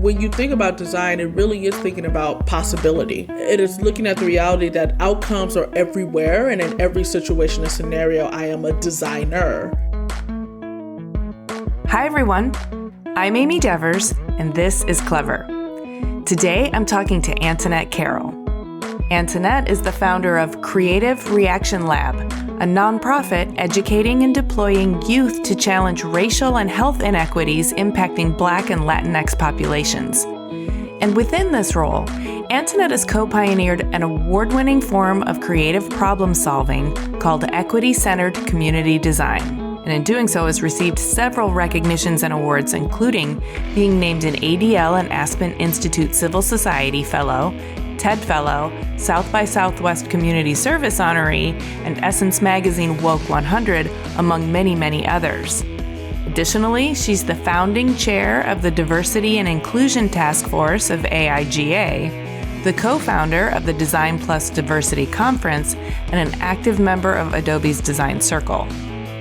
When you think about design, it really is thinking about possibility. It is looking at the reality that outcomes are everywhere, and in every situation and scenario, I am a designer. Hi, everyone. I'm Amy Devers, and this is Clever. Today, I'm talking to Antionette Carroll. Antionette is the founder of Creative Reaction Lab, a nonprofit educating and deploying youth to challenge racial and health inequities impacting Black and Latinx populations. And within this role, Antionette has co-pioneered an award-winning form of creative problem-solving called equity-centered community design. And in doing so has received several recognitions and awards, including being named an ADL and Aspen Institute Civil Society Fellow, TED Fellow, South by Southwest Community Service Honoree, and Essence Magazine Woke 100, among many, many others. Additionally, she's the founding chair of the Diversity and Inclusion Task Force of AIGA, the co-founder of the Design Plus Diversity Conference, and an active member of Adobe's Design Circle.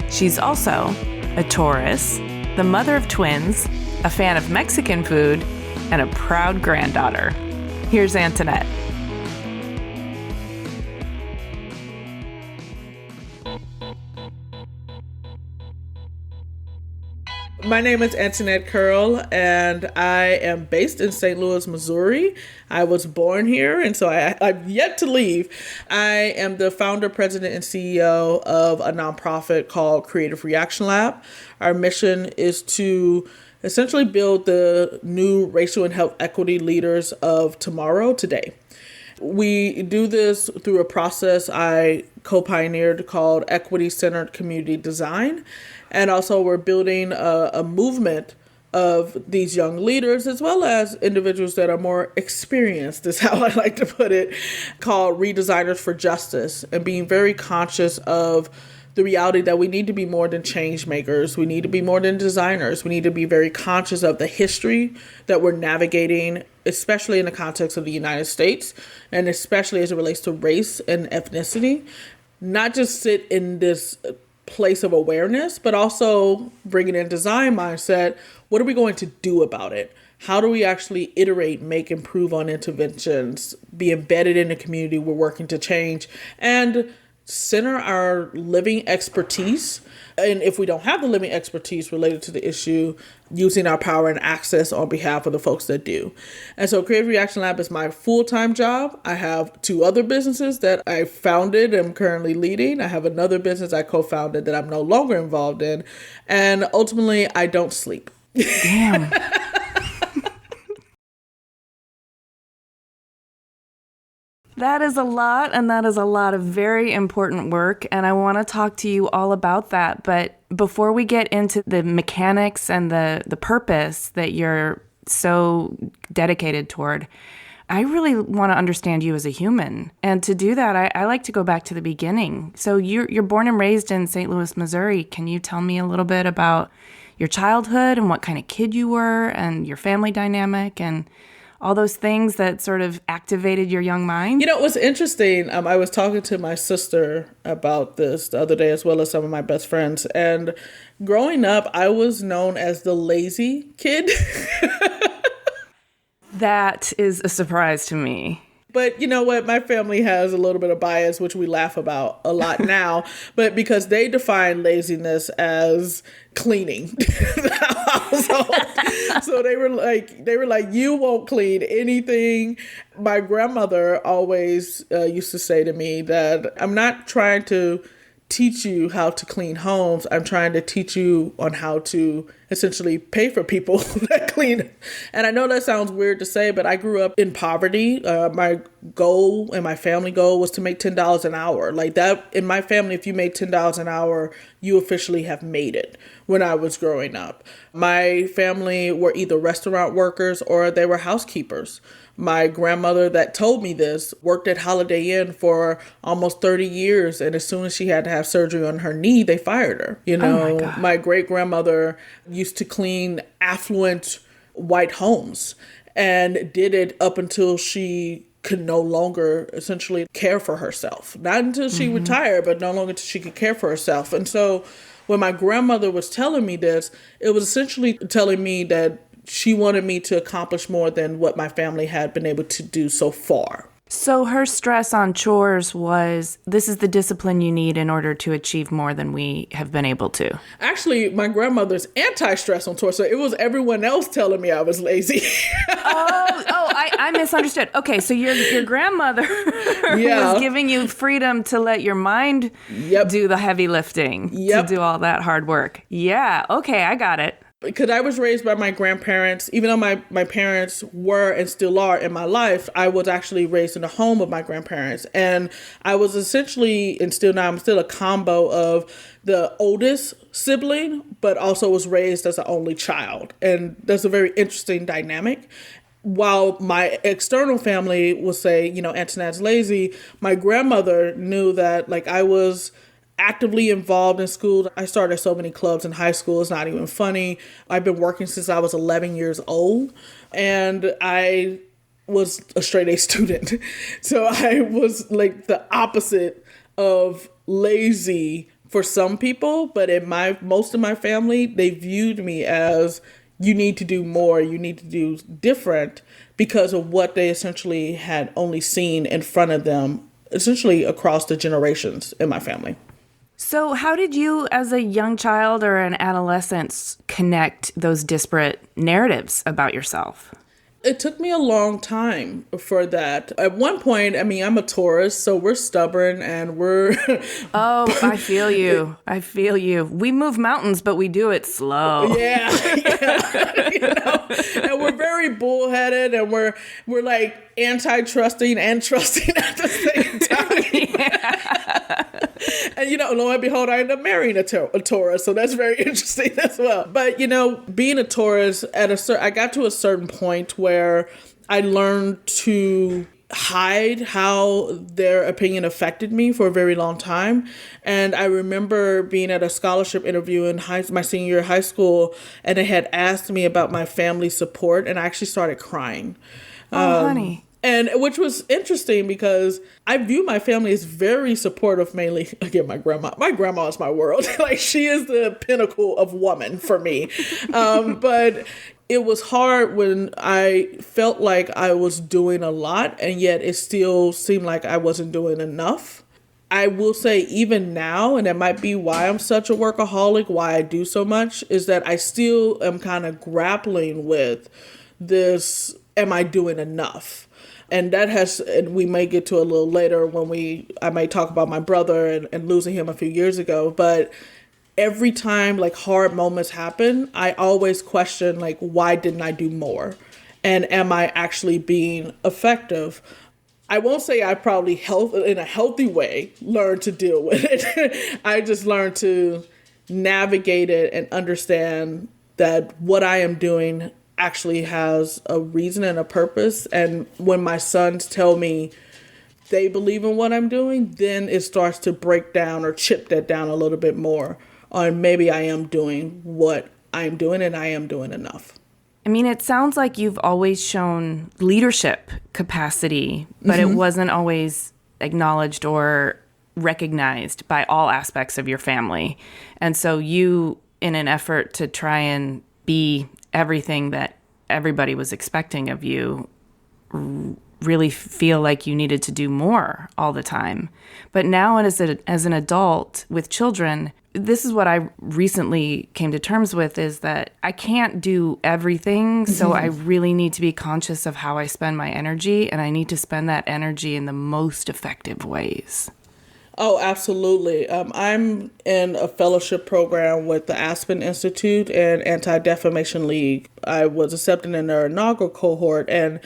She's also a Taurus, the mother of twins, a fan of Mexican food, and a proud granddaughter. Here's Antionette. My name is Antionette Carroll, and I am based in St. Louis, Missouri. I was born here, and so I've yet to leave. I am the founder, president, and CEO of a nonprofit called Creative Reaction Lab. Our mission is to essentially build the new racial and health equity leaders of tomorrow, today. We do this through a process I co-pioneered called equity-centered community design. And also we're building a movement of these young leaders, as well as individuals that are more experienced, is how I like to put it, called Redesigners for Justice, and being very conscious of the reality that we need to be more than change makers. We need to be more than designers. We need to be very conscious of the history that we're navigating, especially in the context of the United States, and especially as it relates to race and ethnicity. Not just sit in this place of awareness, but also bringing in design mindset. What are we going to do about it? How do we actually iterate, make, improve on interventions, be embedded in the community we're working to change, and center our living expertise, and if we don't have the living expertise related to the issue, using our power and access on behalf of the folks that do. And so Creative Reaction Lab is my full-time job. I have 2 other businesses that I founded and I'm currently leading. I have another business I co-founded that I'm no longer involved in. And ultimately, I don't sleep. Damn. That is a lot, and that is a lot of very important work, and I want to talk to you all about that. But before we get into the mechanics and the purpose that you're so dedicated toward, I really want to understand you as a human. And to do that, I like to go back to the beginning. So you're born and raised in St. Louis, Missouri. Can you tell me a little bit about your childhood and what kind of kid you were and your family dynamic and all those things that sort of activated your young mind? You know, it was interesting. I was talking to my sister about this the other day, as well as some of my best friends. And growing up, I was known as the lazy kid. That is a surprise to me. But you know what? My family has a little bit of bias, which we laugh about a lot now. But because they define laziness as cleaning the household. So they were like, you won't clean anything. My grandmother always used to say to me that I'm not trying to teach you how to clean homes. I'm trying to teach you on how to essentially pay for people that clean. And I know that sounds weird to say, but I grew up in poverty. My goal and my family goal was to make $10 an hour. Like that, in my family, if you made $10 an hour, you officially have made it when I was growing up. My family were either restaurant workers or they were housekeepers. My grandmother that told me this worked at Holiday Inn for almost 30 years. And as soon as she had to have surgery on her knee, they fired her. You know, my great grandmother used to clean affluent white homes and did it up until she could no longer essentially care for herself. Not until she retired, but no longer until she could care for herself. And so when my grandmother was telling me this, it was essentially telling me that she wanted me to accomplish more than what my family had been able to do so far. So her stress on chores was, this is the discipline you need in order to achieve more than we have been able to. Actually, my grandmother's anti-stress on chores, so it was everyone else telling me I was lazy. I misunderstood. Okay, so your grandmother was giving you freedom to let your mind do the heavy lifting, to do all that hard work. Yeah, okay, I got it. Because I was raised by my grandparents, even though my parents were and still are in my life, I was actually raised in the home of my grandparents. And I was essentially, and still now, I'm still a combo of the oldest sibling, but also was raised as an only child. And that's a very interesting dynamic. While my external family will say, Antionette's lazy, my grandmother knew that like I was actively involved in school. I started so many clubs in high school. It's not even funny. I've been working since I was 11 years old, and I was a straight A student. So I was like the opposite of lazy for some people, but in most of my family, they viewed me as you need to do more, you need to do different because of what they essentially had only seen in front of them, essentially across the generations in my family. So how did you, as a young child or an adolescent, connect those disparate narratives about yourself? It took me a long time for that. At one point, I'm a Taurus, so we're stubborn and we're... Oh, I feel you. We move mountains, but we do it slow. Yeah. And we're very bullheaded, and we're like anti-trusting and trusting at the same time. And, lo and behold, I ended up marrying a Taurus, so that's very interesting as well. But, being a Taurus, I got to a certain point where I learned to hide how their opinion affected me for a very long time. And I remember being at a scholarship interview in my senior year of high school, and they had asked me about my family support, and I actually started crying. Oh, honey. And which was interesting because I view my family as very supportive, mainly, again, my grandma. My grandma is my world. Like, she is the pinnacle of woman for me. But it was hard when I felt like I was doing a lot, and yet it still seemed like I wasn't doing enough. I will say even now, and that might be why I'm such a workaholic, why I do so much, is that I still am kind of grappling with this, am I doing enough? And and we may get to a little later when I might talk about my brother and losing him a few years ago. But every time like hard moments happen, I always question like, why didn't I do more? And am I actually being effective? I won't say I probably in a healthy way learned to deal with it. I just learned to navigate it and understand that what I am doing actually has a reason and a purpose. And when my sons tell me they believe in what I'm doing, then it starts to break down or chip that down a little bit more on maybe I am doing what I'm doing and I am doing enough. I mean, it sounds like you've always shown leadership capacity, but it wasn't always acknowledged or recognized by all aspects of your family. And so you, in an effort to try and be everything that everybody was expecting of you, really feel like you needed to do more all the time. But now as an adult with children, this is what I recently came to terms with, is that I can't do everything. So I really need to be conscious of how I spend my energy, and I need to spend that energy in the most effective ways. Oh, absolutely. I'm in a fellowship program with the Aspen Institute and Anti-Defamation League. I was accepted in their inaugural cohort, and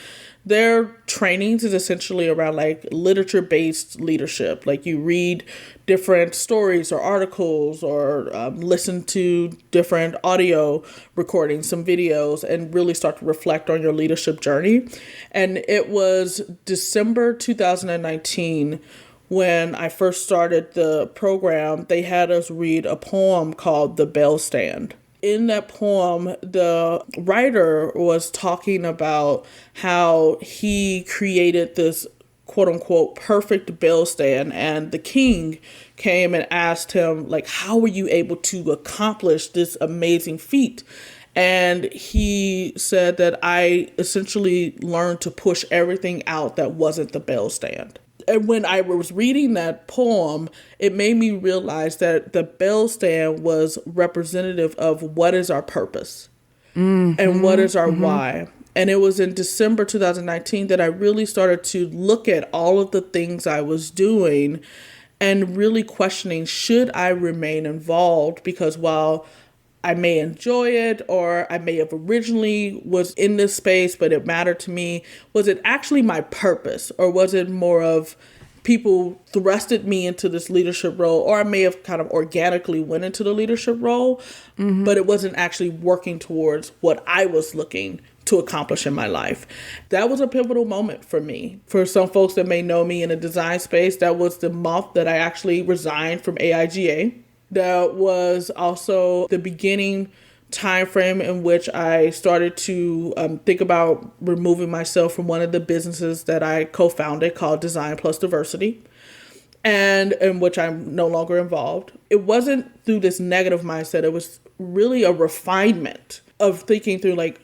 their trainings is essentially around like literature-based leadership. Like you read different stories or articles or listen to different audio recordings, some videos, and really start to reflect on your leadership journey. And it was December 2019 when I first started the program. They had us read a poem called The Bell Stand. In that poem, the writer was talking about how he created this quote unquote perfect bell stand, and the king came and asked him, like, how were you able to accomplish this amazing feat? And he said that I essentially learned to push everything out that wasn't the bell stand. And when I was reading that poem, it made me realize that the bell stand was representative of what is our purpose and what is our why. And it was in December 2019 that I really started to look at all of the things I was doing and really questioning, should I remain involved? Because while I may enjoy it, or I may have originally was in this space, but it mattered to me, was it actually my purpose? Or was it more of people thrusted me into this leadership role, or I may have kind of organically went into the leadership role, but it wasn't actually working towards what I was looking to accomplish in my life. That was a pivotal moment for me. For some folks that may know me in the design space, that was the month that I actually resigned from AIGA. That was also the beginning time frame in which I started to think about removing myself from one of the businesses that I co-founded called Design Plus Diversity, and in which I'm no longer involved. It wasn't through this negative mindset. It was really a refinement of thinking through, like,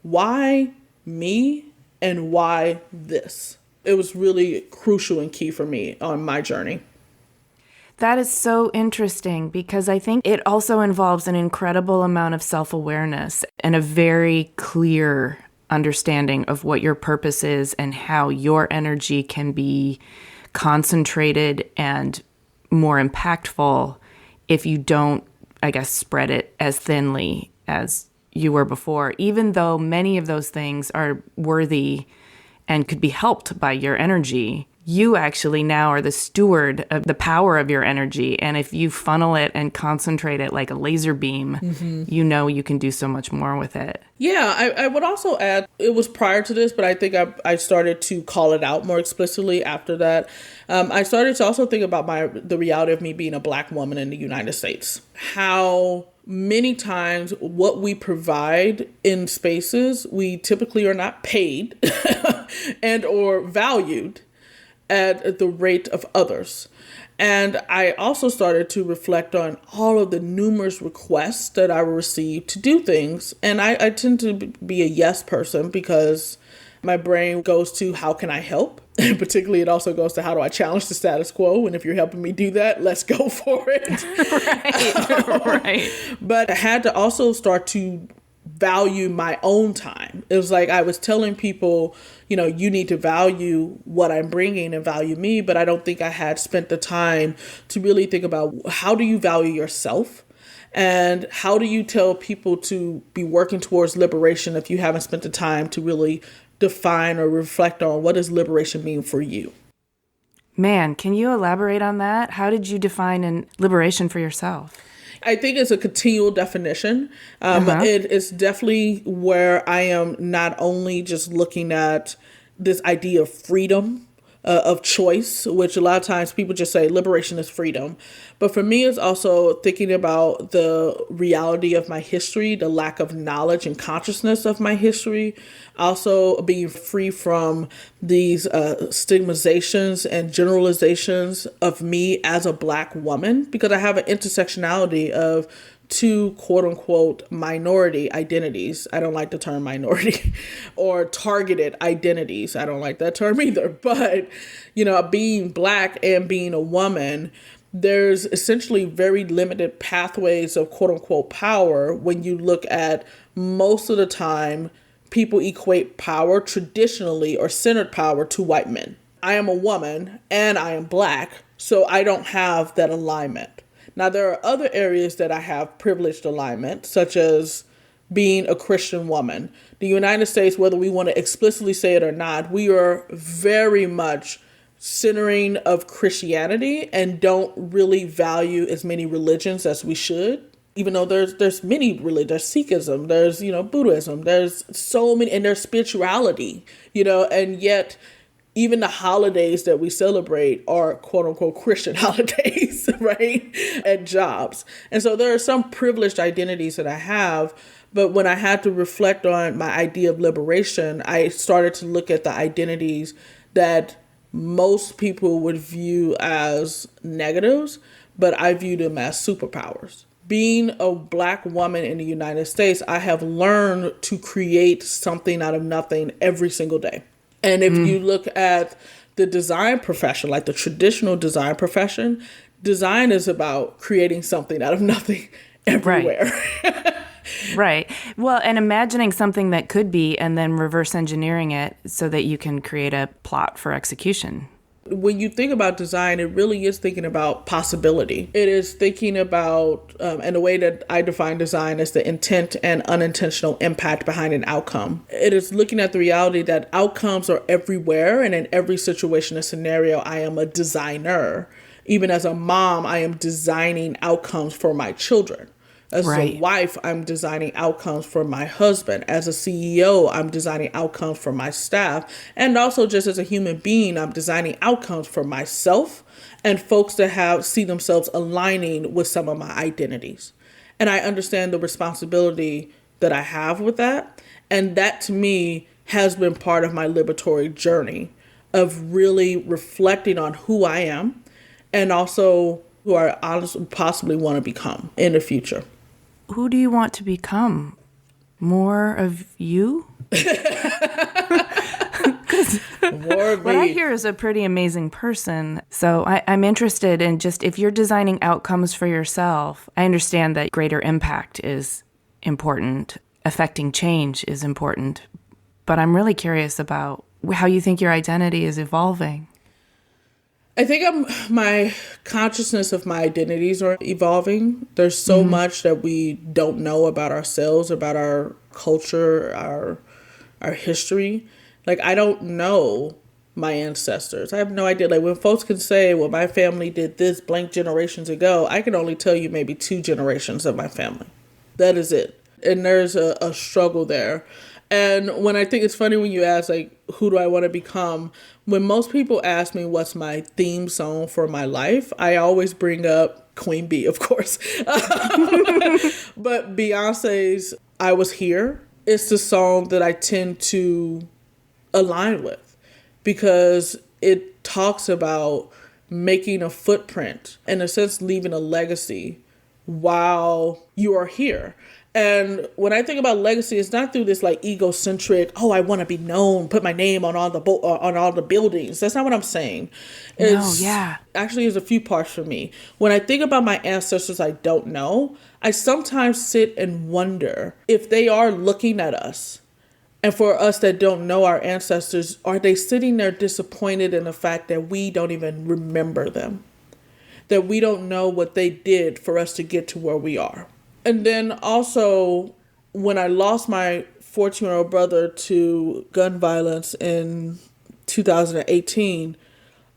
why me and why this? It was really crucial and key for me on my journey. That is so interesting, because I think it also involves an incredible amount of self-awareness and a very clear understanding of what your purpose is and how your energy can be concentrated and more impactful if you don't, I guess, spread it as thinly as you were before, even though many of those things are worthy and could be helped by your energy. You actually now are the steward of the power of your energy. And if you funnel it and concentrate it like a laser beam, you know you can do so much more with it. Yeah, I would also add, it was prior to this, but I think I started to call it out more explicitly after that. I started to also think about the reality of me being a Black woman in the United States. How many times what we provide in spaces, we typically are not paid and or valued at the rate of others. And I also started to reflect on all of the numerous requests that I received to do things. And I tend to be a yes person because my brain goes to, how can I help? And particularly it also goes to, how do I challenge the status quo? And if you're helping me do that, let's go for it. Right. But I had to also start to value my own time. It was like I was telling people, you know, you need to value what I'm bringing and value me, but I don't think I had spent the time to really think about, how do you value yourself? And how do you tell people to be working towards liberation if you haven't spent the time to really define or reflect on what does liberation mean for you? Man, can you elaborate on that? How did you define liberation for yourself? I think it's a continual definition. It is definitely where I am not only just looking at this idea of freedom, of choice, which a lot of times people just say liberation is freedom. But for me, it's also thinking about the reality of my history, the lack of knowledge and consciousness of my history, also being free from these stigmatizations and generalizations of me as a Black woman, because I have an intersectionality of two quote unquote minority identities. I don't like the term minority or targeted identities. I don't like that term either. But, you know, being Black and being a woman, there's essentially very limited pathways of quote unquote power when you look at most of the time people equate power traditionally or centered power to white men. I am a woman and I am Black, so I don't have that alignment. Now, there are other areas that I have privileged alignment, such as being a Christian woman. The United States, whether we want to explicitly say it or not, we are very much centering of Christianity and don't really value as many religions as we should. Even though there's many religions, there's Sikhism, there's, you know, Buddhism, there's so many, and there's spirituality, you know, and yet even the holidays that we celebrate are quote unquote Christian holidays, right? And jobs. And so there are some privileged identities that I have, but when I had to reflect on my idea of liberation, I started to look at the identities that most people would view as negatives, but I view them as superpowers. being a Black woman in the United States, I have learned to create something out of nothing every single day. And if you look at the design profession, like the traditional design profession, design is about creating something out of nothing everywhere. Right. Right. Well, and imagining something that could be and then reverse engineering it so that you can create a plot for execution. When you think about design, it really is thinking about possibility. It is thinking about, and the way that I define design is the intent and unintentional impact behind an outcome. It is looking at the reality that outcomes are everywhere, and in every situation and scenario, I am a designer. Even as a mom, I am designing outcomes for my children. As a wife, I'm designing outcomes for my husband. As a CEO, I'm designing outcomes for my staff. And also just as a human being, I'm designing outcomes for myself and folks that see themselves aligning with some of my identities. And I understand the responsibility that I have with that. And that to me has been part of my liberatory journey of really reflecting on who I am and also who I honestly possibly want to become in the future. Who do you want to become? More of you? More of what I me. hear is a pretty amazing person. So I'm interested in just if you're designing outcomes for yourself, I understand that greater impact is important. Affecting change is important. But I'm really curious about how you think your identity is evolving. I think my consciousness of my identities are evolving. There's so much that we don't know about ourselves, about our culture, our history. Like, I don't know my ancestors. I have no idea. Like, when folks can say, well, my family did this blank generations ago, I can only tell you maybe 2 generations of my family. That is it. And there's a struggle there. And when I think it's funny when you ask, like, who do I want to become? When most people ask me what's my theme song for my life, I always bring up Queen Bee, of course. But Beyonce's I Was Here is the song that I tend to align with because it talks about making a footprint, in a sense, leaving a legacy while you are here. And when I think about legacy, it's not through this like egocentric, oh, I want to be known, put my name on all the buildings. That's not what I'm saying. Actually, there's a few parts for me. When I think about my ancestors I don't know, I sometimes sit and wonder if they are looking at us. And for us that don't know our ancestors, are they sitting there disappointed in the fact that we don't even remember them? That we don't know what they did for us to get to where we are? And then also, when I lost my 14-year-old brother to gun violence in 2018,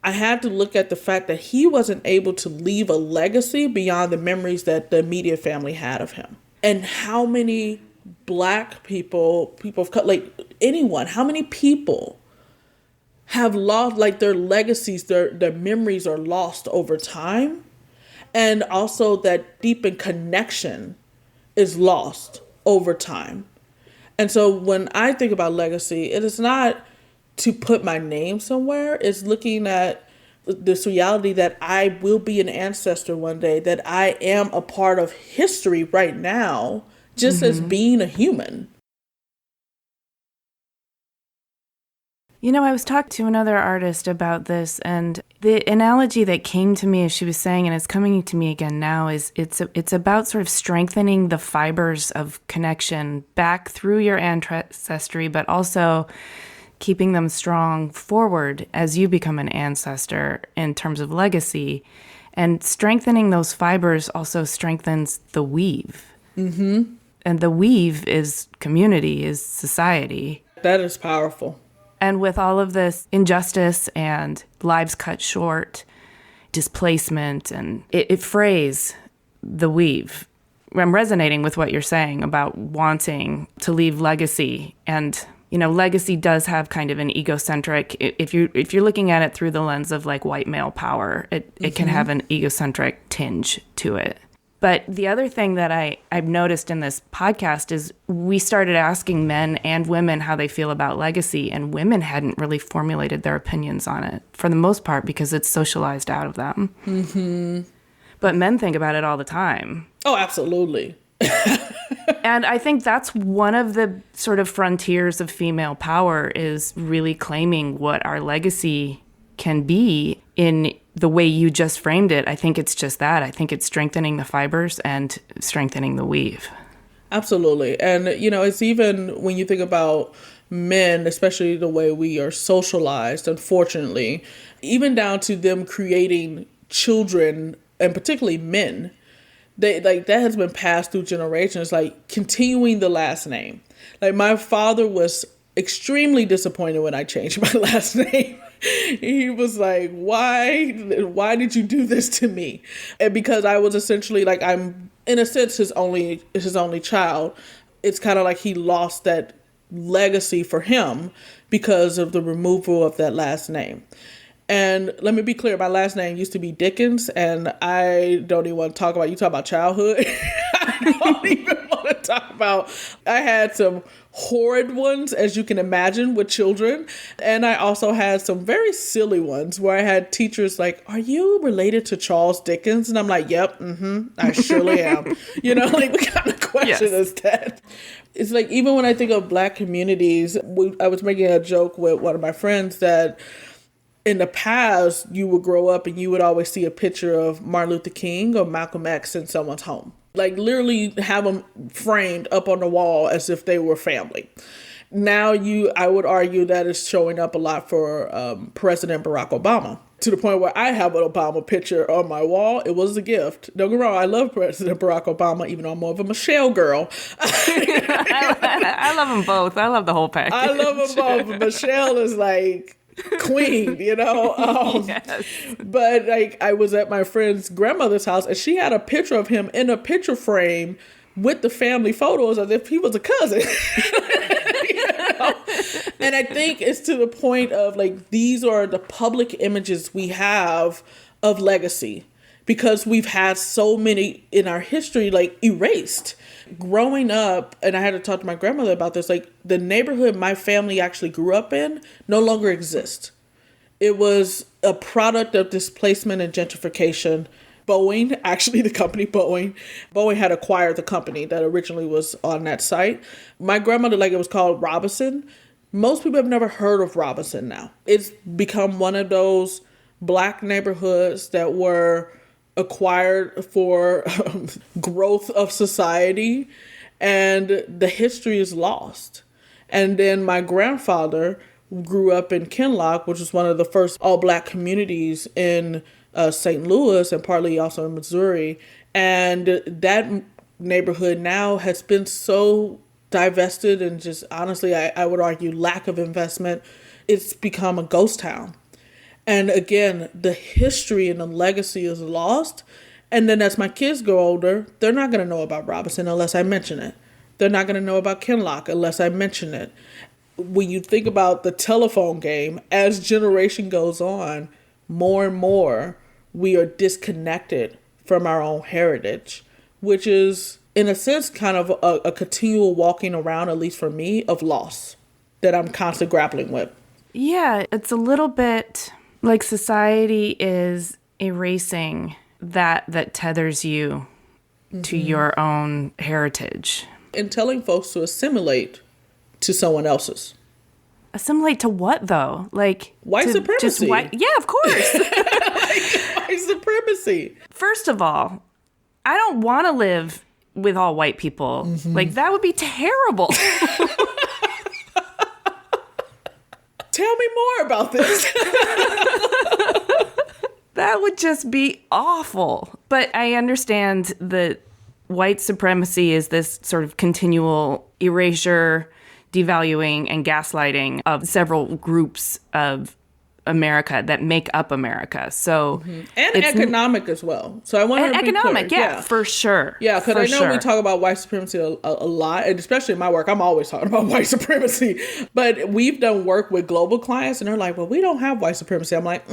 I had to look at the fact that he wasn't able to leave a legacy beyond the memories that the immediate family had of him. And how many Black people of color, like anyone, how many people have lost, like their legacies, their memories are lost over time? And also that deepened connection is lost over time. And so when I think about legacy, it is not to put my name somewhere. It's looking at this reality that I will be an ancestor one day, that I am a part of history right now, just as being a human. You know, I was talking to another artist about this, and the analogy that came to me as she was saying, and it's coming to me again now, is it's about sort of strengthening the fibers of connection back through your ancestry, but also keeping them strong forward as you become an ancestor in terms of legacy. And strengthening those fibers also strengthens the weave. Mm-hmm. And the weave is community, is society. That is powerful. And with all of this injustice and lives cut short, displacement, and it frays the weave. I'm resonating with what you're saying about wanting to leave legacy. And, you know, legacy does have kind of an egocentric, if you're looking at it through the lens of like white male power, it can have an egocentric tinge to it. But the other thing that I've noticed in this podcast is we started asking men and women how they feel about legacy, and women hadn't really formulated their opinions on it for the most part because it's socialized out of them. Mm-hmm. but men think about it all the time. Oh, absolutely. And I think that's one of the sort of frontiers of female power, is really claiming what our legacy can be in the way you just framed it. I think it's just that. I think it's strengthening the fibers and strengthening the weave. Absolutely. And, it's even when you think about men, especially the way we are socialized, unfortunately, even down to them creating children, and particularly men, that has been passed through generations, like continuing the last name. Like, my father was extremely disappointed when I changed my last name. He was like, why did you do this to me? And because I was essentially, like, I'm in a sense his only child, it's kind of like he lost that legacy for him because of the removal of that last name. And let me be clear, my last name used to be Dickens, and I don't even want to talk about, you talk about childhood. I don't even want to talk about, I had some horrid ones, as you can imagine, with children. And I also had some very silly ones where I had teachers like, are you related to Charles Dickens? And I'm like, yep, I surely am. Like, what kind of question is that? It's like, even when I think of Black communities, I was making a joke with one of my friends that in the past, you would grow up and you would always see a picture of Martin Luther King or Malcolm X in someone's home. Like, literally have them framed up on the wall as if they were family. Now I would argue that is showing up a lot for President Barack Obama, to the point where I have an Obama picture on my wall. It was a gift. Don't get me wrong, I love President Barack Obama, even though I'm more of a Michelle girl. I love them both. I love the whole package. I love them both. But Michelle is like queen, Yes. But like, I was at my friend's grandmother's house and she had a picture of him in a picture frame with the family photos as if he was a cousin. And I think it's to the point of, like, these are the public images we have of legacy, because we've had so many in our history, like, erased. Growing up, and I had to talk to my grandmother about this, like, the neighborhood my family actually grew up in no longer exists. It was a product of displacement and gentrification. Boeing, actually the company Boeing had acquired the company that originally was on that site. My grandmother, like, it was called Robinson. Most people have never heard of Robinson now. It's become one of those Black neighborhoods that were acquired for growth of society, and the history is lost. And then my grandfather grew up in Kinloch, which was one of the first all-Black communities in St. Louis and partly also in Missouri. And that neighborhood now has been so divested and just, honestly, I would argue, lack of investment. It's become a ghost town. And again, the history and the legacy is lost. And then as my kids grow older, they're not going to know about Robinson unless I mention it. They're not going to know about Kinloch unless I mention it. When you think about the telephone game, as generation goes on, more and more we are disconnected from our own heritage, which is, in a sense, kind of a continual walking around, at least for me, of loss that I'm constantly grappling with. Yeah, it's a little bit like society is erasing that tethers you to your own heritage. And telling folks to assimilate to someone else's. Assimilate to what, though? Like, white supremacy. Yeah, of course. White supremacy. First of all, I don't want to live with all white people. Mm-hmm. Like, that would be terrible. Tell me more about this. That would just be awful. But I understand that white supremacy is this sort of continual erasure, devaluing, and gaslighting of several groups of America that make up America. So and economic as well. So I want to be economic, clear. Yeah, for sure. Yeah, because I know we talk about white supremacy a lot, and especially in my work, I'm always talking about white supremacy. But we've done work with global clients, and they're like, "Well, we don't have white supremacy." I'm like,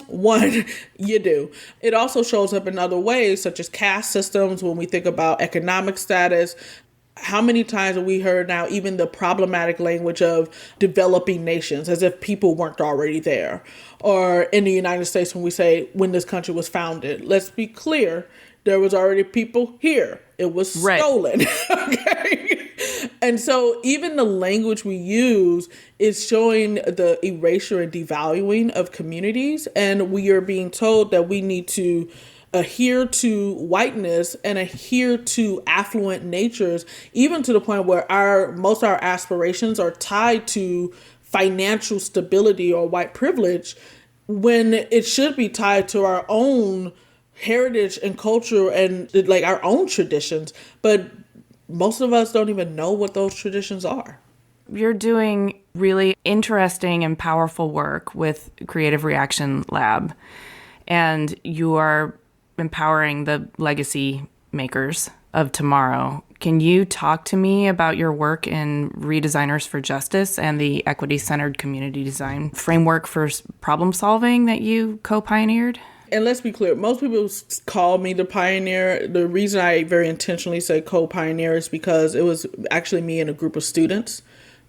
one, you do. It also shows up in other ways, such as caste systems. When we think about economic status, How many times have we heard now even the problematic language of developing nations as if people weren't already there? Or in the United States, when we say when this country was founded, let's be clear, there was already people here. It was stolen. Okay. And so even the language we use is showing the erasure and devaluing of communities. And we are being told that we need to adhere to whiteness and adhere to affluent natures, even to the point where most of our aspirations are tied to financial stability or white privilege, when it should be tied to our own heritage and culture and like our own traditions. But most of us don't even know what those traditions are. You're doing really interesting and powerful work with Creative Reaction Lab, and you are empowering the legacy makers of tomorrow. Can you talk to me about your work in Redesigners for Justice and the equity-centered community design framework for problem solving that you co-pioneered? And let's be clear, most people call me the pioneer. The reason I very intentionally say co-pioneer is because it was actually me and a group of students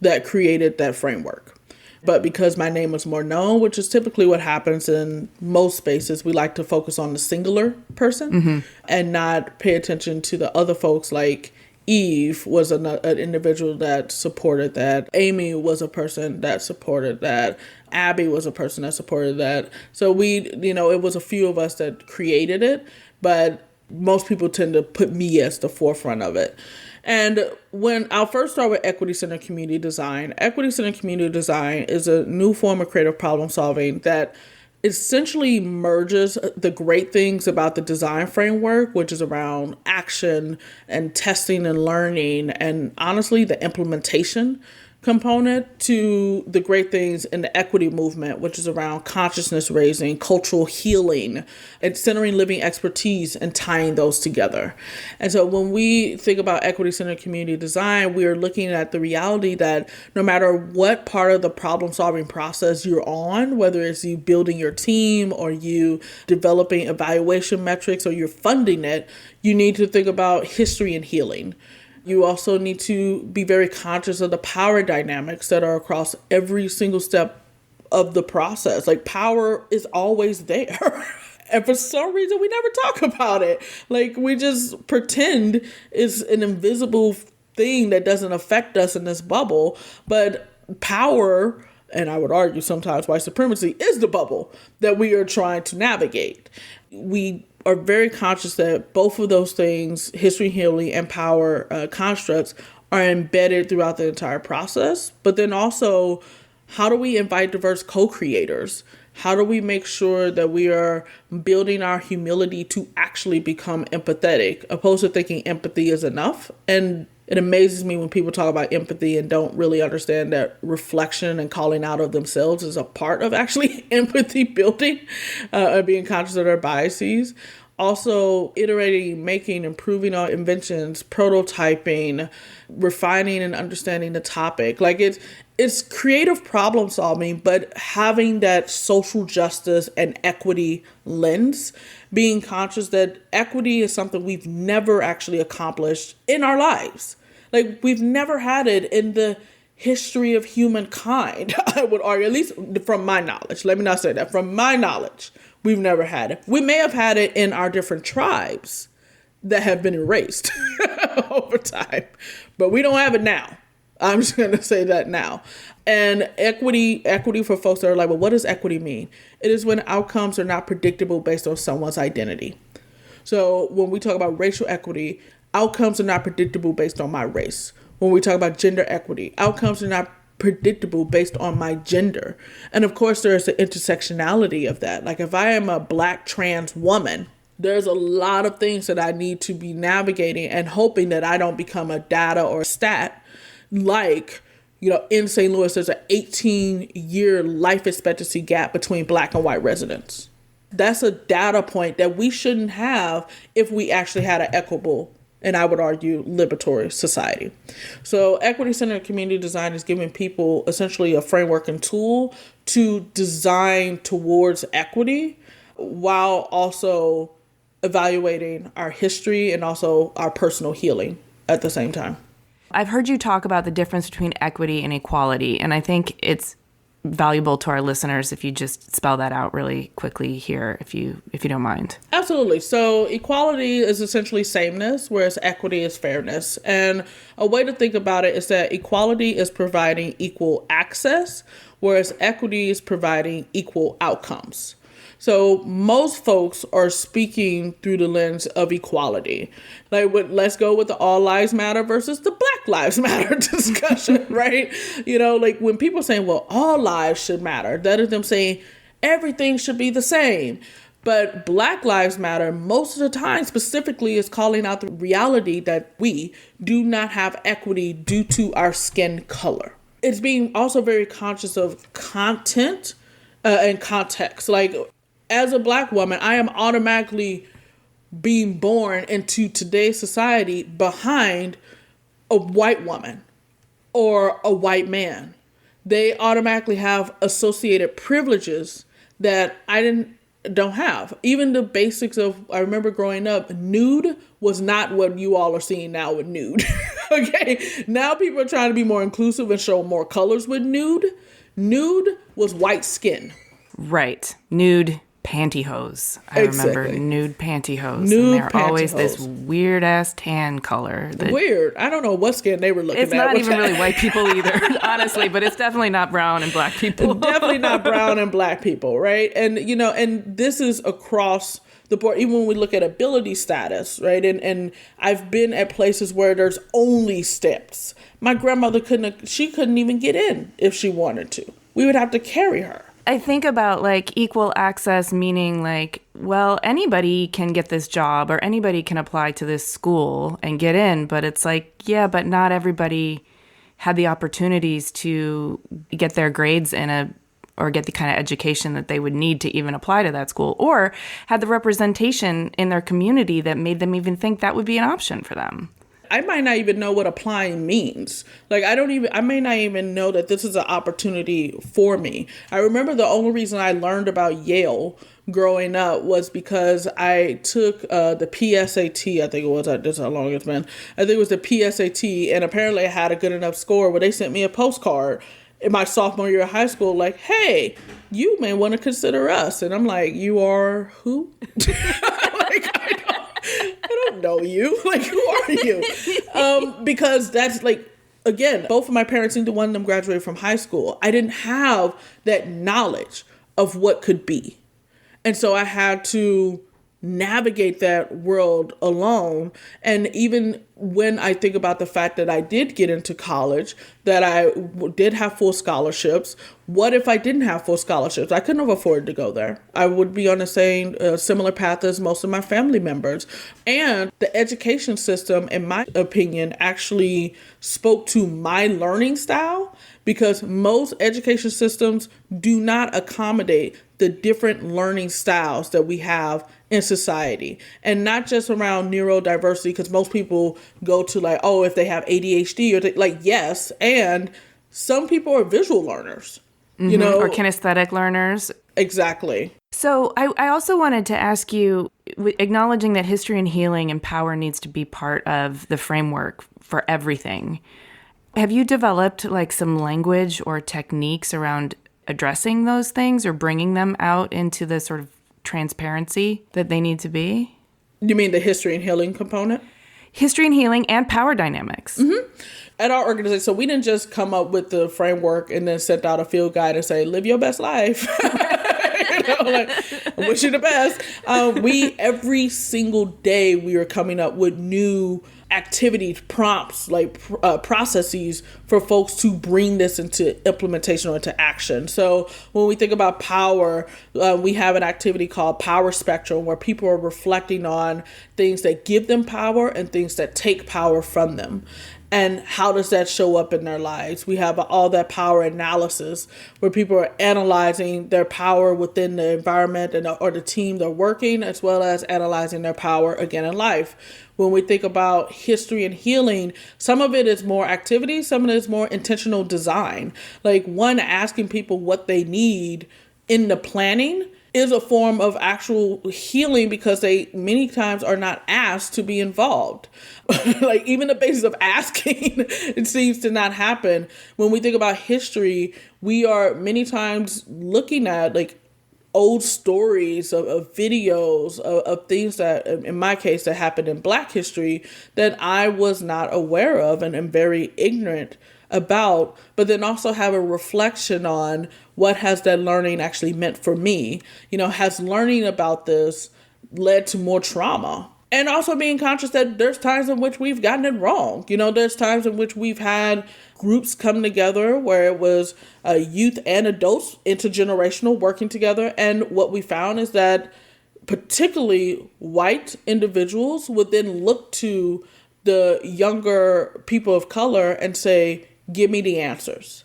that created that framework. But because my name was more known, which is typically what happens in most spaces, we like to focus on the singular person and not pay attention to the other folks. Like Eve was an individual that supported that. Amy was a person that supported that. Abby was a person that supported that. So it was a few of us that created it, but most people tend to put me as the forefront of it. And when I'll first start with equity-centered community design is a new form of creative problem solving that essentially merges the great things about the design framework, which is around action and testing and learning, and honestly, the implementation component, to the great things in the equity movement, which is around consciousness raising, cultural healing, and centering living expertise and tying those together. And so when we think about equity-centered community design, we are looking at the reality that no matter what part of the problem-solving process you're on, whether it's you building your team or you developing evaluation metrics or you're funding it, you need to think about history and healing. You also need to be very conscious of the power dynamics that are across every single step of the process. Like, power is always there. And for some reason, we never talk about it. Like, we just pretend it's an invisible thing that doesn't affect us in this bubble. But power, and I would argue sometimes white supremacy, is the bubble that we are trying to navigate. We are very conscious that both of those things, history, healing, and power constructs, are embedded throughout the entire process. But then also, how do we invite diverse co-creators? How do we make sure that we are building our humility to actually become empathetic, opposed to thinking empathy is enough? And it amazes me when people talk about empathy and don't really understand that reflection and calling out of themselves is a part of actually empathy building, being conscious of their biases. Also, iterating, making, improving our inventions, prototyping, refining and understanding the topic. Like, it's creative problem solving, but having that social justice and equity lens, being conscious that equity is something we've never actually accomplished in our lives. Like, we've never had it in the history of humankind, I would argue, at least from my knowledge. Let me not say that. From my knowledge, we've never had it. We may have had it in our different tribes that have been erased over time, but we don't have it now. I'm just going to say that now. And equity for folks that are like, well, what does equity mean? It is when outcomes are not predictable based on someone's identity. So when we talk about racial equity, outcomes are not predictable based on my race. When we talk about gender equity, outcomes are not predictable based on my gender. And of course, there's the intersectionality of that. Like, if I am a Black trans woman, there's a lot of things that I need to be navigating and hoping that I don't become a data or a stat. Like, in St. Louis, there's an 18-year life expectancy gap between Black and white residents. That's a data point that we shouldn't have if we actually had an equitable, and I would argue, liberatory society. So equity-centered community design is giving people essentially a framework and tool to design towards equity while also evaluating our history and also our personal healing at the same time. I've heard you talk about the difference between equity and equality, and I think it's valuable to our listeners if you just spell that out really quickly here, if you don't mind. Absolutely. So equality is essentially sameness, whereas equity is fairness. And a way to think about it is that equality is providing equal access, whereas equity is providing equal outcomes. So most folks are speaking through the lens of equality. Let's go with the all lives matter versus the Black Lives Matter discussion, right? When people are saying, well, all lives should matter, that is them saying everything should be the same. But Black Lives Matter, most of the time specifically, is calling out the reality that we do not have equity due to our skin color. It's being also very conscious of content and context. As a Black woman, I am automatically being born into today's society behind a white woman or a white man. They automatically have associated privileges that I don't have. Even the basics of, I remember growing up, nude was not what you all are seeing now with nude. Okay, now people are trying to be more inclusive and show more colors with nude. Nude was white skin. Right, nude pantyhose. I remember nude pantyhose. Nude and they're always this weird ass tan color. Weird. I don't know what skin they were looking at. It's not even really white people either, honestly, but it's definitely not brown and Black people. Definitely not brown and Black people, right? And, and this is across the board, even when we look at ability status, right? And I've been at places where there's only steps. My grandmother couldn't even get in if she wanted to. We would have to carry her. I think about equal access, meaning anybody can get this job or anybody can apply to this school and get in. But it's but not everybody had the opportunities to get their grades or get the kind of education that they would need to even apply to that school, or had the representation in their community that made them even think that would be an option for them. I might not even know what applying means. I may not even know that this is an opportunity for me. I remember the only reason I learned about Yale growing up was because I took the PSAT, I think it was, that's how long it's been. I think it was the PSAT, and apparently I had a good enough score where they sent me a postcard in my sophomore year of high school, hey, you may want to consider us. And I'm like, you are who? I don't know you. Who are you? Because that's again, both of my parents, neither one of them graduated from high school. I didn't have that knowledge of what could be. And so I had to navigate that world alone. And even when I think about the fact that I did get into college, that I did have full scholarships, what if I didn't have full scholarships? I couldn't have afforded to go there. I would be on the same similar path as most of my family members. And the education system, in my opinion, actually spoke to my learning style, because most education systems do not accommodate the different learning styles that we have in society. And not just around neurodiversity, because most people go to if they have ADHD or yes. And some people are visual learners, or kinesthetic learners. Exactly. So I also wanted to ask you, acknowledging that history and healing and power needs to be part of the framework for everything. Have you developed some language or techniques around addressing those things or bringing them out into the sort of transparency that they need to be? You mean the history and healing component? History and healing and power dynamics. Mm-hmm. At our organization, so we didn't just come up with the framework and then sent out a field guide and say, live your best life. I wish you the best. Every single day we are coming up with new activities, prompts, processes for folks to bring this into implementation or into action. So when we think about power, we have an activity called Power Spectrum, where people are reflecting on things that give them power and things that take power from them. And how does that show up in their lives? We have all that power analysis, where people are analyzing their power within the environment or the team they're working, as well as analyzing their power again in life. When we think about history and healing, some of it is more activity, some of it is more intentional design. Asking people what they need in the planning is a form of actual healing because they many times are not asked to be involved. Like even the basis of asking, it seems to not happen. When we think about history, we are many times looking at like old stories of videos of things that, in my case, that happened in Black history that I was not aware of and am very ignorant about, but then also have a reflection on what has that learning actually meant for me. You know, has learning about this led to more trauma? And also being conscious that there's times in which we've gotten it wrong. You know, there's times in which we've had groups come together where it was youth and adults, intergenerational, working together. And what we found is that particularly white individuals would then look to the younger people of color and say, give me the answers,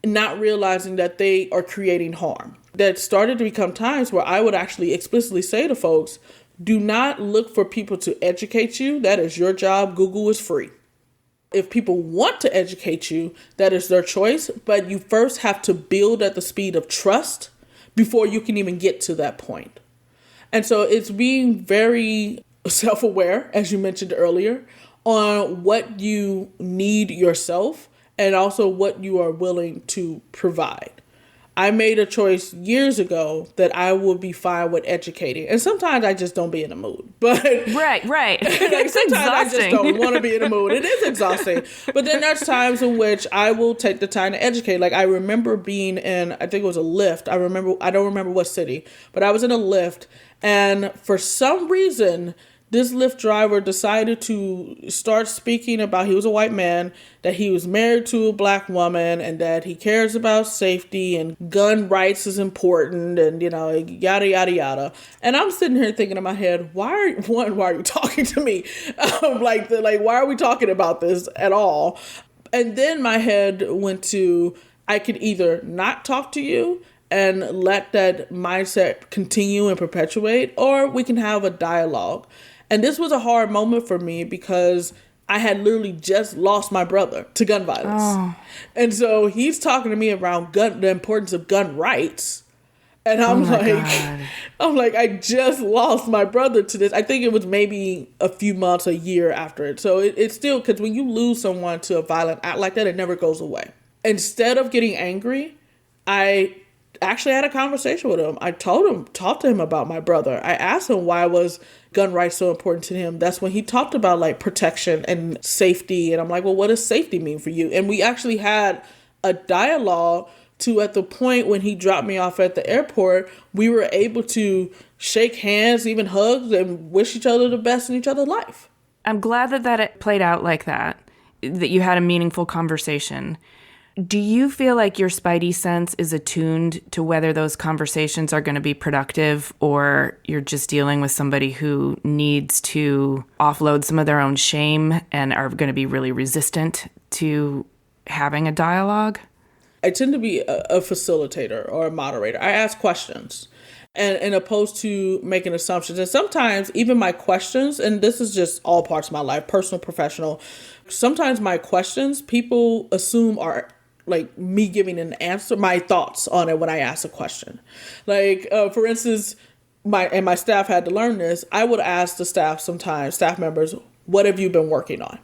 not realizing that they are creating harm. That started to become times where I would actually explicitly say to folks, do not look for people to educate you. That is your job. Google is free. If people want to educate you, that is their choice. But you first have to build at the speed of trust before you can even get to that point. And so it's being very self-aware, as you mentioned earlier, on what you need yourself and also what you are willing to provide. I made a choice years ago that I would be fine with educating. And sometimes I just don't be in the mood. But Right. like, sometimes exhausting. I just don't want to be in the mood. It is exhausting. But then there's times in which I will take the time to educate. Like I remember being in, I think it was a Lyft. I don't remember what city, but I was in a Lyft. And for some reason, this Lyft driver decided to start speaking about, he was a white man, that he was married to a Black woman and that he cares about safety and gun rights is important and, you know, yada, yada, yada. And I'm sitting here thinking in my head, why are you talking to me? Why are we talking about this at all? And then my head went to, I could either not talk to you and let that mindset continue and perpetuate, or we can have a dialogue. And this was a hard moment for me because I had literally just lost my brother to gun violence. Oh. And so he's talking to me around the importance of gun rights. And I'm like, I just lost my brother to this. I think it was maybe a few months, a year after it. So it's still, because when you lose someone to a violent act like that, it never goes away. Instead of getting angry, I actually had a conversation with him. I talked to him about my brother. I asked him why was gun rights so important to him. That's when he talked about like protection and safety. And I'm like, well, what does safety mean for you? And we actually had a dialogue to, at the point when he dropped me off at the airport, we were able to shake hands, even hugs, and wish each other the best in each other's life. I'm glad that it played out like that you had a meaningful conversation. Do you feel like your spidey sense is attuned to whether those conversations are going to be productive, or you're just dealing with somebody who needs to offload some of their own shame and are going to be really resistant to having a dialogue? I tend to be a facilitator or a moderator. I ask questions and opposed to making assumptions. And sometimes even my questions, and this is just all parts of my life, personal, professional, sometimes my questions people assume are like me giving an answer, my thoughts on it when I ask a question. Like, for instance, my staff had to learn this. I would ask the staff members, what have you been working on?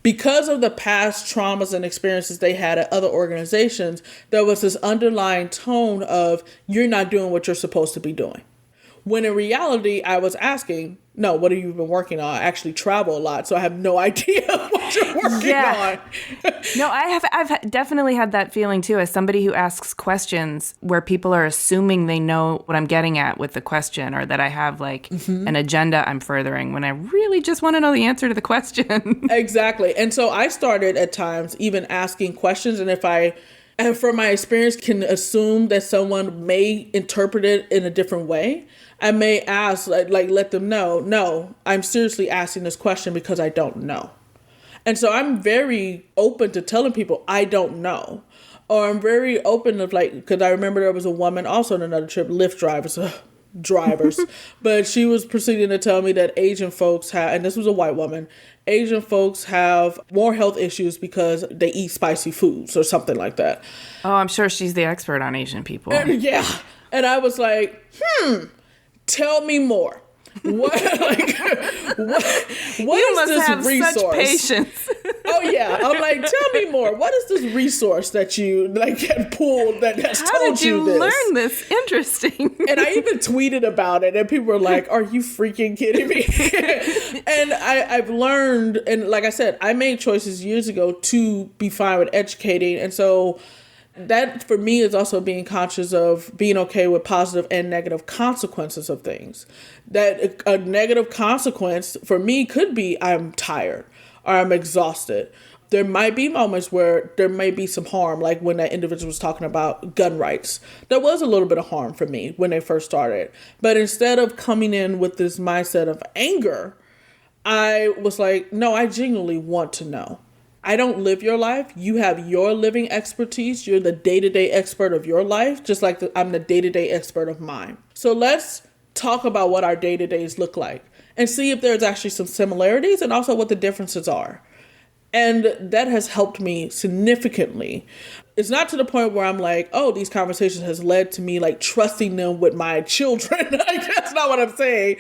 Because of the past traumas and experiences they had at other organizations, there was this underlying tone of, you're not doing what you're supposed to be doing. When in reality, I was asking, no, what have you been working on? I actually travel a lot, so I have no idea what you're working on. No, I've definitely had that feeling too, as somebody who asks questions where people are assuming they know what I'm getting at with the question, or that I have like an agenda I'm furthering, when I really just want to know the answer to the question. Exactly. And so I started at times even asking questions, and from my experience can assume that someone may interpret it in a different way, I may ask, like let them know, no, I'm seriously asking this question because I don't know. And so I'm very open to telling people I don't know. Or I'm very open of because I remember there was a woman also on another trip, Lyft drivers, but she was proceeding to tell me that Asian folks have, and this was a white woman, Asian folks have more health issues because they eat spicy foods or something like that. Oh, I'm sure she's the expert on Asian people. And I was like, tell me more. What, like, what You is this have resource? such patience. Oh yeah, I'm like, tell me more. What is this resource that you like have pulled that has How told did you this? learn this? Interesting. And I even tweeted about it, and people were like, "Are you freaking kidding me?" And I've learned, and like I said, I made choices years ago to be fine with educating, and so that for me is also being conscious of being okay with positive and negative consequences of things. That a negative consequence for me could be I'm tired or I'm exhausted. There might be moments where there may be some harm, like when that individual was talking about gun rights. There was a little bit of harm for me when they first started. But instead of coming in with this mindset of anger, I was like, no, I genuinely want to know. I don't live your life. You have your living expertise. You're the day-to-day expert of your life, just like I'm the day-to-day expert of mine. So let's talk about what our day-to-days look like and see if there's actually some similarities and also what the differences are. And that has helped me significantly. It's not to the point where I'm like, oh, these conversations has led to me like trusting them with my children. Like, that's not what I'm saying.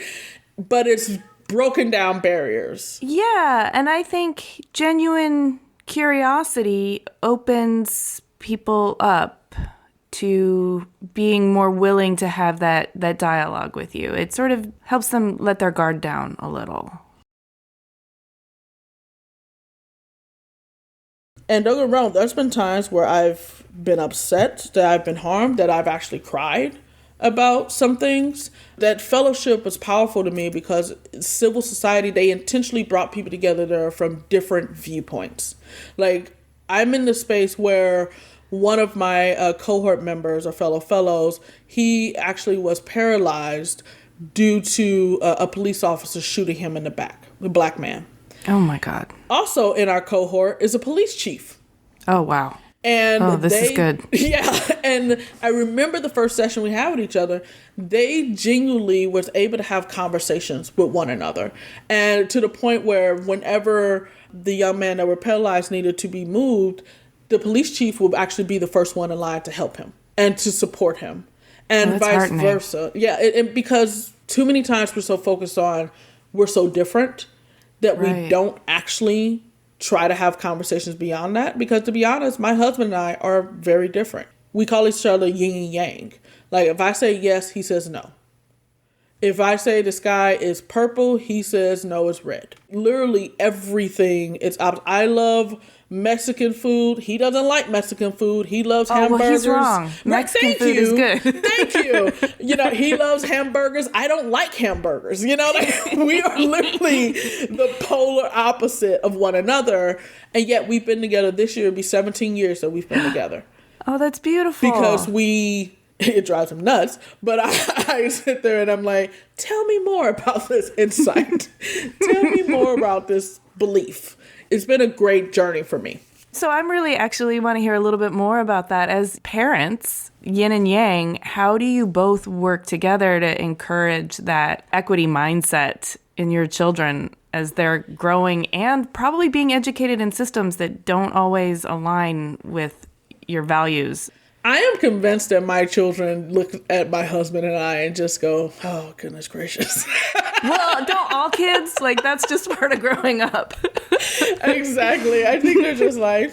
But it's broken down barriers. Yeah, and I think genuine curiosity opens people up to being more willing to have that dialogue with you. It sort of helps them let their guard down a little. And don't get me wrong, there's been times where I've been upset, that I've been harmed, that I've actually cried about some things. That fellowship was powerful to me because civil society, they intentionally brought people together that are from different viewpoints. Like, I'm in the space where one of my cohort members or fellows, he actually was paralyzed due to a police officer shooting him in the back, a black man. Oh my God. Also in our cohort is a police chief. Oh, wow. And this is good. Yeah. And I remember the first session we had with each other, they genuinely was able to have conversations with one another. And to the point where whenever the young man that were paralyzed needed to be moved, the police chief would actually be the first one in line to help him and to support him. And vice versa. Yeah. And because too many times we're so focused on we're so different that we don't actually try to have conversations beyond that. Because to be honest, my husband and I are very different. We call each other yin and yang. Like if I say yes, he says no. If I say the sky is purple, he says no, it's red. Literally everything is opposite. I love Mexican food. He doesn't like Mexican food. He loves hamburgers. Well, he's wrong. Mexican food is good. Thank you. You know, he loves hamburgers. I don't like hamburgers. You know, like we are literally the polar opposite of one another. And yet we've been together this year. It'll be 17 years that we've been together. Oh, that's beautiful. Because it drives him nuts, but I sit there and I'm like, tell me more about this insight. Tell me more about this belief. It's been a great journey for me. So I'm really actually want to hear a little bit more about that. As parents, yin and yang, how do you both work together to encourage that equity mindset in your children as they're growing and probably being educated in systems that don't always align with your values? I am convinced that my children look at my husband and I and just go, oh, goodness gracious. Well, don't all kids? Like, that's just part of growing up. Exactly. I think they're just like,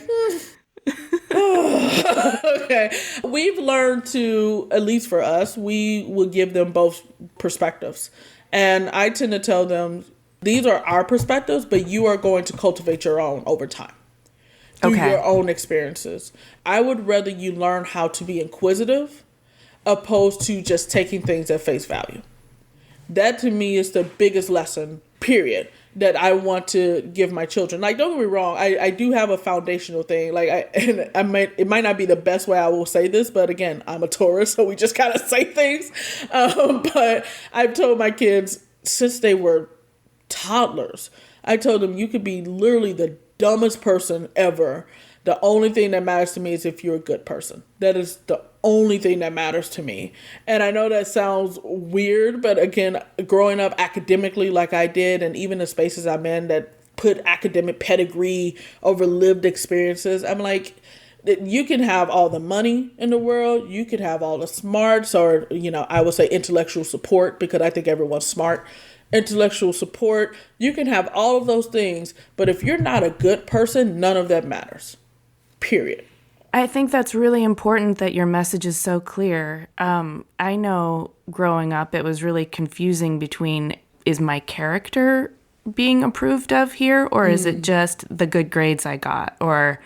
okay. We've learned to, at least for us, we will give them both perspectives. And I tend to tell them, these are our perspectives, but you are going to cultivate your own over time. Through your own experiences. I would rather you learn how to be inquisitive opposed to just taking things at face value. That to me is the biggest lesson, period, that I want to give my children. Like, don't get me wrong, I do have a foundational thing. Like, it might not be the best way I will say this, but again, I'm a Taurus, so we just kind of say things. But I've told my kids since they were toddlers, I told them you could be literally the dumbest person ever. The only thing that matters to me is if you're a good person. That is the only thing that matters to me. And I know that sounds weird, but again, growing up academically like I did, and even the spaces I'm in that put academic pedigree over lived experiences, I'm like, You can have all the money in the world. You could have all the smarts or, I would say intellectual support, because I think everyone's smart. Intellectual support. You can have all of those things. But if you're not a good person, none of that matters. Period. I think that's really important that your message is so clear. I know growing up, it was really confusing between, is my character being approved of here, or is it just the good grades I got? Or,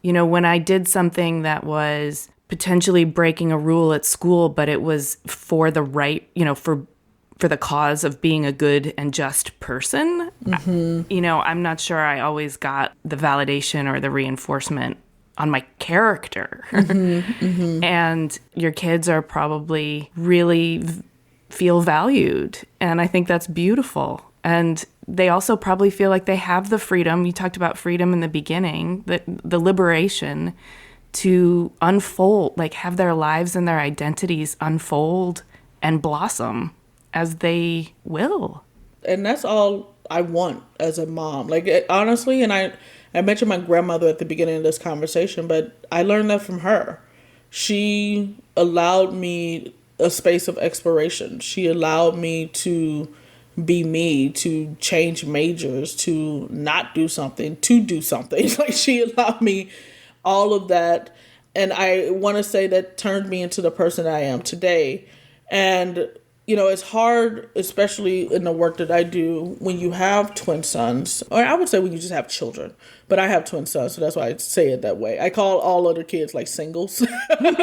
when I did something that was potentially breaking a rule at school, but it was for the right, for the cause of being a good and just person, I'm not sure I always got the validation or the reinforcement on my character. And your kids are probably really feel valued. And I think that's beautiful. And they also probably feel like they have the freedom. You talked about freedom in the beginning, the liberation to unfold, like have their lives and their identities unfold and blossom as they will. And that's all I want as a mom. Honestly, and I mentioned my grandmother at the beginning of this conversation, but I learned that from her. She allowed me a space of exploration. She allowed me to be me, to change majors, to not do something, to do something. She allowed me all of that. And I want to say that turned me into the person I am today. And it's hard, especially in the work that I do, when you have twin sons, or I would say when you just have children, but I have twin sons, so that's why I say it that way. I call all other kids singles. But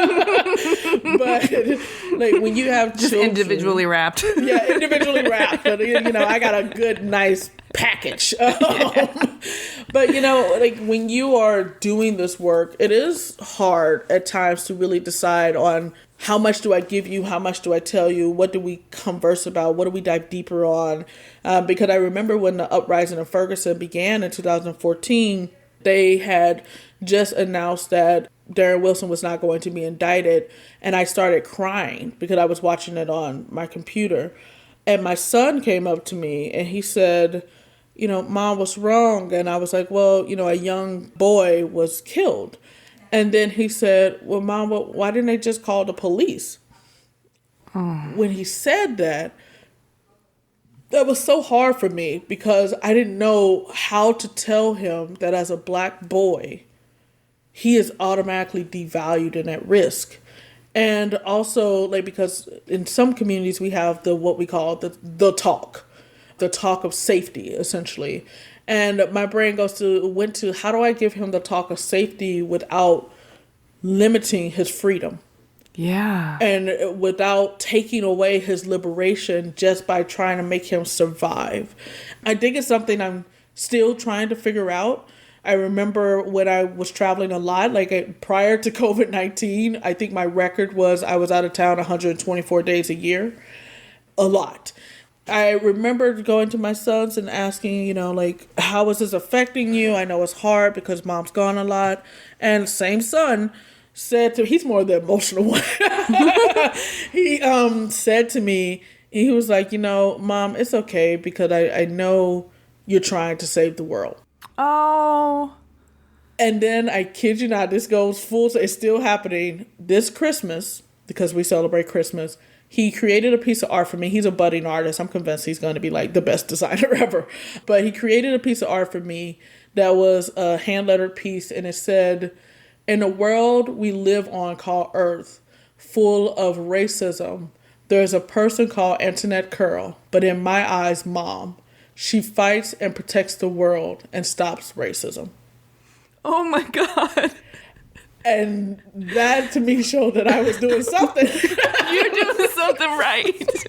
when you have just children, individually wrapped. Yeah, individually wrapped. But I got a good, nice package. But when you are doing this work, it is hard at times to really decide on how much do I give you? How much do I tell you? What do we converse about? What do we dive deeper on? Because I remember when the uprising in Ferguson began in 2014, they had just announced that Darren Wilson was not going to be indicted. And I started crying because I was watching it on my computer. And my son came up to me and he said, Mom, what's wrong? And I was like, well, a young boy was killed. And then he said, well, Mom, why didn't they just call the police? When he said that was so hard for me because I didn't know how to tell him that as a Black boy, he is automatically devalued and at risk. And also, because in some communities we have what we call the talk of safety, essentially. And my brain went to how do I give him the talk of safety without limiting his freedom? Yeah. And without taking away his liberation just by trying to make him survive. I think it's something I'm still trying to figure out. I remember when I was traveling a lot, prior to COVID-19, I think my record was I was out of town 124 days a year. A lot. I remember going to my sons and asking, how is this affecting you? I know it's hard because Mom's gone a lot. And same son said to, he's more the emotional one. He said to me, he was like, Mom, it's okay because I know you're trying to save the world. Oh. And then I kid you not, this goes full, so it's still happening this Christmas because we celebrate Christmas. He created a piece of art for me. He's a budding artist. I'm convinced he's going to be the best designer ever. But he created a piece of art for me that was a hand-lettered piece. And it said, in the world we live on called Earth, full of racism, there's a person called Antionette Carroll. But in my eyes, Mom, she fights and protects the world and stops racism. Oh my God. And that to me showed that I was doing something. You're doing something right.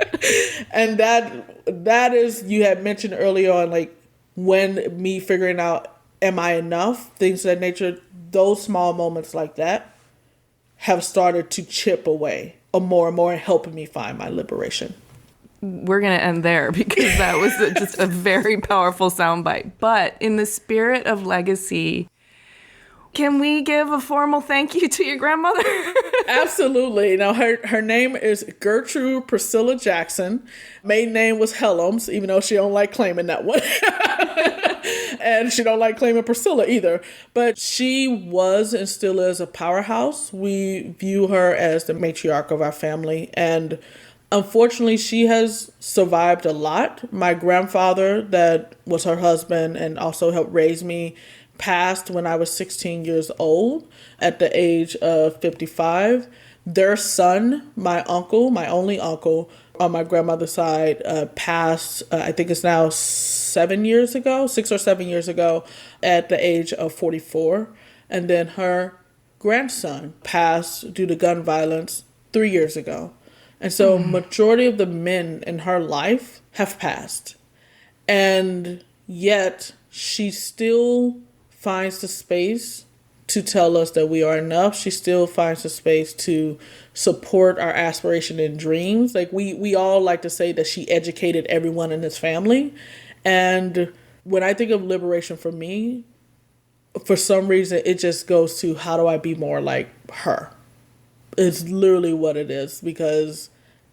And that is, you had mentioned earlier on, when me figuring out, am I enough? Things of that nature, those small moments like that have started to chip away more and more and helping me find my liberation. We're going to end there because that was just a very powerful soundbite. But in the spirit of legacy, can we give a formal thank you to your grandmother? Absolutely. Now, her name is Gertrude Priscilla Jackson. Maiden name was Helms, even though she don't like claiming that one. And she don't like claiming Priscilla either. But she was and still is a powerhouse. We view her as the matriarch of our family. And unfortunately, she has survived a lot. My grandfather, that was her husband and also helped raise me, passed when I was 16 years old at the age of 55. Their son, my uncle, my only uncle on my grandmother's side, passed, I think it's now 6 or 7 years ago at the age of 44. And then her grandson passed due to gun violence 3 years ago. And so majority of the men in her life have passed. And yet she still finds the space to tell us that we are enough. She still finds the space to support our aspiration and dreams. Like we all like to say that she educated everyone in this family. And when I think of liberation for me, for some reason, it just goes to how do I be more like her? It's literally what it is, because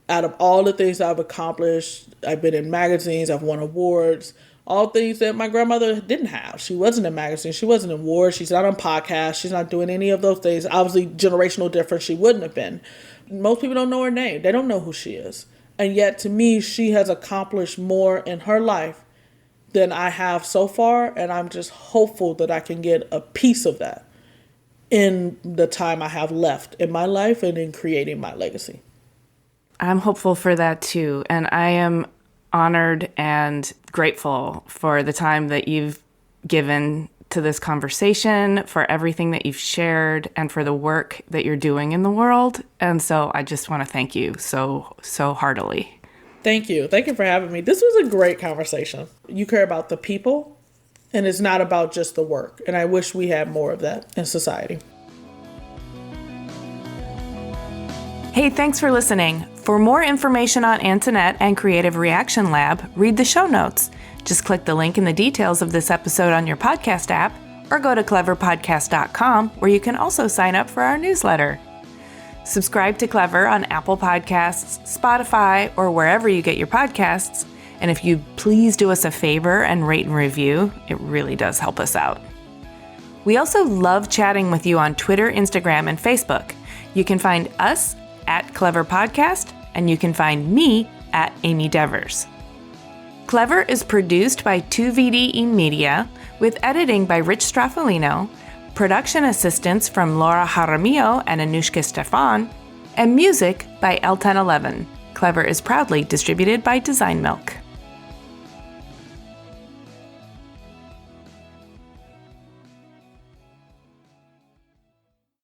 out of all the things I've accomplished, I've been in magazines, I've won awards, all things that my grandmother didn't have. She wasn't in magazines, she wasn't in awards, she's not on podcasts, she's not doing any of those things. Obviously, generational difference, she wouldn't have been. Most people don't know her name. They don't know who she is. And yet, to me, she has accomplished more in her life than I have so far. And I'm just hopeful that I can get a piece of that in the time I have left in my life and in creating my legacy. I'm hopeful for that too. And I am honored and grateful for the time that you've given to this conversation, for everything that you've shared, and for the work that you're doing in the world. And so I just want to thank you so heartily. Thank you. Thank you for having me. This was a great conversation. You care about the people, and it's not about just the work. And I wish we had more of that in society. Hey, thanks for listening. For more information on Antionette and Creative Reaction Lab, read the show notes. Just click the link in the details of this episode on your podcast app, or go to cleverpodcast.com, where you can also sign up for our newsletter. Subscribe to Clever on Apple Podcasts, Spotify, or wherever you get your podcasts. And if you'd please do us a favor and rate and review, it really does help us out. We also love chatting with you on Twitter, Instagram, and Facebook. You can find us at Clever Podcast, and you can find me at Amy Devers. Clever is produced by 2VDE Media, with editing by Rich Straffolino, production assistance from Laura Jaramillo and Anushka Stefan, and music by L1011. Clever is proudly distributed by Design Milk.